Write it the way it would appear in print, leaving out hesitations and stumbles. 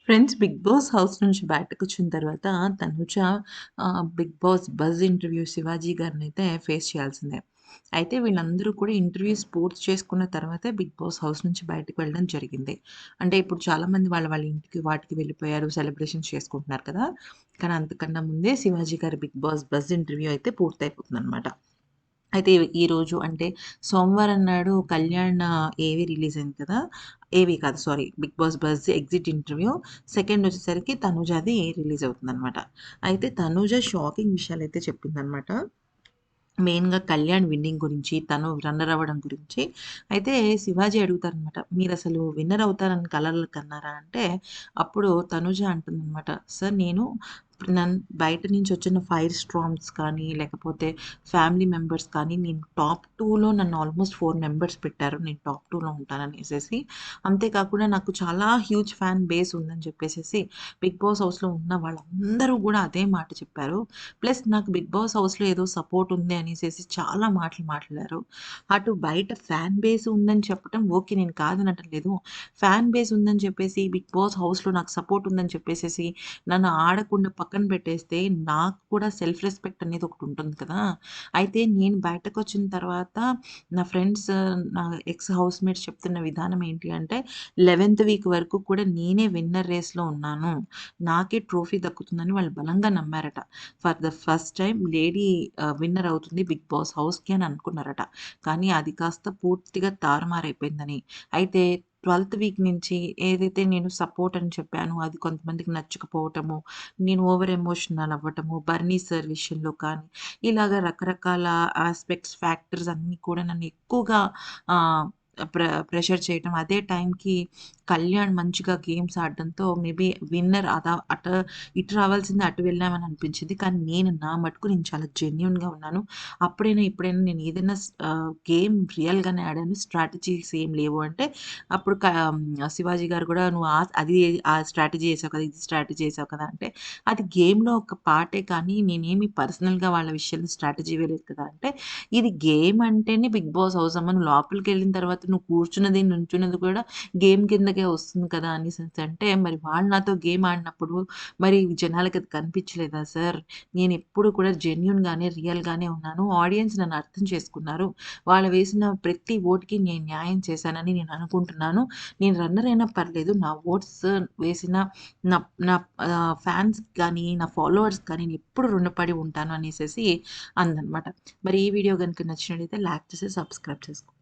Friends 'big boss' house నుంచి బయటకొచ్చిన తర్వాత Tanuja 'Bigg Boss' buzz interview Shivaji గారినైతే ఫేస్ చేయాల్సిందే. అయితే వీళ్ళందరూ కూడా ఇంటర్వ్యూస్ పూర్తి చేసుకున్న తర్వాతే 'బిగ్ బాస్' హౌస్ నుంచి బయటకి వెళ్ళడం జరిగింది. అంటే ఇప్పుడు చాలామంది వాళ్ళ వాళ్ళ ఇంటికి వాటికి వెళ్ళిపోయారు. సెలబ్రేషన్స్ చేసుకుంటున్నారు కదా! కానీ అంతకన్నా ముందే శివాజీ గారి 'బిగ్ బాస్' బజ్ ఇంటర్వ్యూ అయితే పూర్తయిపోతుందనమాట. అయితే ఈరోజు అంటే సోమవారం నాడు 'కళ్యాణ్' ఏవి రిలీజ్ అయింది కదా! ఏవి కాదు sorry 'Big Boss Buzz' exit interview second వచ్చేసరికి తనుజది రిలీజ్ అవుతుందనమాట. అయితే తనుజ షాకింగ్ విషయాలైతే చెప్పిందనమాట. మెయిన్‌గా 'కళ్యాణ్' విన్నింగ్ గురించి, తను రన్నర్ అవ్వడం గురించి. అయితే శివాజీ అడుగుతారనమాట. "మీరసలు విన్నర్ అవుతారని కలలు కన్నారా?" అంటే అప్పుడు తనుజ అంటుందనమాట. "సార్ నేను ఇప్పుడు బయట నుంచి వచ్చిన ఫైర్ స్టార్మ్స్ కానీ, లేకపోతే ఫ్యామిలీ మెంబర్స్ కానీ నేను టాప్ 2లో నన్ను ఆల్మోస్ట్ 4 మెంబర్స్ పెట్టారు. నేను టాప్ 2లో ఉంటాననేసేసి. అంతేకాకుండా నాకు చాలా హ్యూజ్ ఫ్యాన్ బేస్ ఉందని చెప్పేసేసి 'బిగ్ బాస్' హౌస్‌లో ఉన్న వాళ్ళందరూ గూడా అదే మాట చెప్పారు. ప్లస్ నాకు 'బిగ్ బాస్' హౌస్‌లో ఏదో సపోర్ట్ ఉంది అనేసేసి చాలా మాటలు మాట్లాడారు. అటు బయట ఫ్యాన్ బేస్ ఉందని చెప్పటం ఓకే. నేను కాదనటం లేదు. ఫ్యాన్ బేస్ ఉందని చెప్పేసి 'బిగ్ బాస్' హౌస్‌లో నాకు సపోర్ట్ ఉందని చెప్పేసేసి నన్ను ఆడకుండా పక్కన పెట్టేస్తే నాకు కూడా సెల్ఫ్ రెస్పెక్ట్ అనేది ఒకటి ఉంటుంది కదా! అయితే నేను బయటకొచ్చిన తర్వాత నా ఫ్రెండ్స్ నా ఎక్స్ హౌస్‌మేట్స్ చెప్తున్న విధానం ఏంటి అంటే 11థ్ వీక్ వరకు కూడా నేనే విన్నర్ రేస్‌లో ఉన్నాను. నాకే ట్రోఫీ దక్కుతుందని వాళ్ళు బలంగా నమ్మారట. For the first time lady winner అవుతుంది 'బిగ్ బాస్' హౌస్‌కి అని అనుకున్నారట. కానీ అది కాస్త పూర్తిగా తారుమారైపోయిందని. అయితే 12థ్ వీక్ నుంచి ఏదైతే నేను సపోర్ట్ అని చెప్పానో అది కొంతమందికి నచ్చకపోవటము, నేను ఓవర్ ఎమోషనల్ అవ్వటము, బర్నీ సార్ విషయంలో కానీ, ఇలాగ రకరకాల ఆస్పెక్ట్స్, ఫ్యాక్టర్స్ అన్నీ కూడా నన్ను ఎక్కువగా ఆహ్, ప్రెషర్ చేయటం. అదే టైంకి కళ్యాణ్ మంచిగా గేమ్స్ ఆడడంతో మేబీ విన్నర్ ఇటు రావాల్సింది అటు వెళ్ళామని అనిపించింది. కానీ నేను నా మటుకు నేను చాలా జెన్యూన్‌గా ఉన్నాను. అప్పుడైనా, ఇప్పుడైనా నేను ఏదైనా గేమ్ రియల్‌గానే ఆడాను. స్ట్రాటజీస్ ఏం లేవు అంటే, అప్పుడు శివాజీ గారు కూడా "నువ్వు అది ఆ స్ట్రాటజీ చేసావు కదా! ఇది స్ట్రాటజీ చేసావు కదా!" అంటే, "అది గేమ్‌లో ఒక పార్టే కానీ నేనేమి పర్సనల్‌గా వాళ్ళ విషయంలో స్ట్రాటజీ వేయలేదు కదా!" అంటే, "ఇది గేమ్ అంటేనే బిగ్ బాస్ హౌస్ అమ్మ. నువ్వు లోపలికెళ్ళిన తర్వాత నువ్వు కూర్చున్నది, నుంచున్నది కూడా గేమ్ కిందకే వస్తుంది కదా!" అనేసంటే, మరి వాళ్ళు నాతో గేమ్ ఆడినప్పుడు మరి జనాలకి అది కనిపించలేదా సార్? నేనెప్పుడు కూడా జెన్యూన్‌గానే, రియల్‌గానే ఉన్నాను. ఆడియన్స్ నన్ను అర్థం చేసుకున్నారు. వాళ్ళు వేసిన ప్రతి ఓట్‌కి నేను న్యాయం చేశానని నేను అనుకుంటున్నాను. నేను రన్నర్ అయినా పర్లేదు. నా ఓట్స్ వేసిన నా నా ఫ్యాన్స్‌కి కానీ, నా ఫాలోవర్స్‌కి కానీ నేనెప్పుడు రుణపడి ఉంటాను అనేసేసి అందనమాట. మరి ఈ వీడియో గనుక నచ్చినట్లయితే లైక్ చేసి సబ్స్క్రైబ్ చేసుకోండి.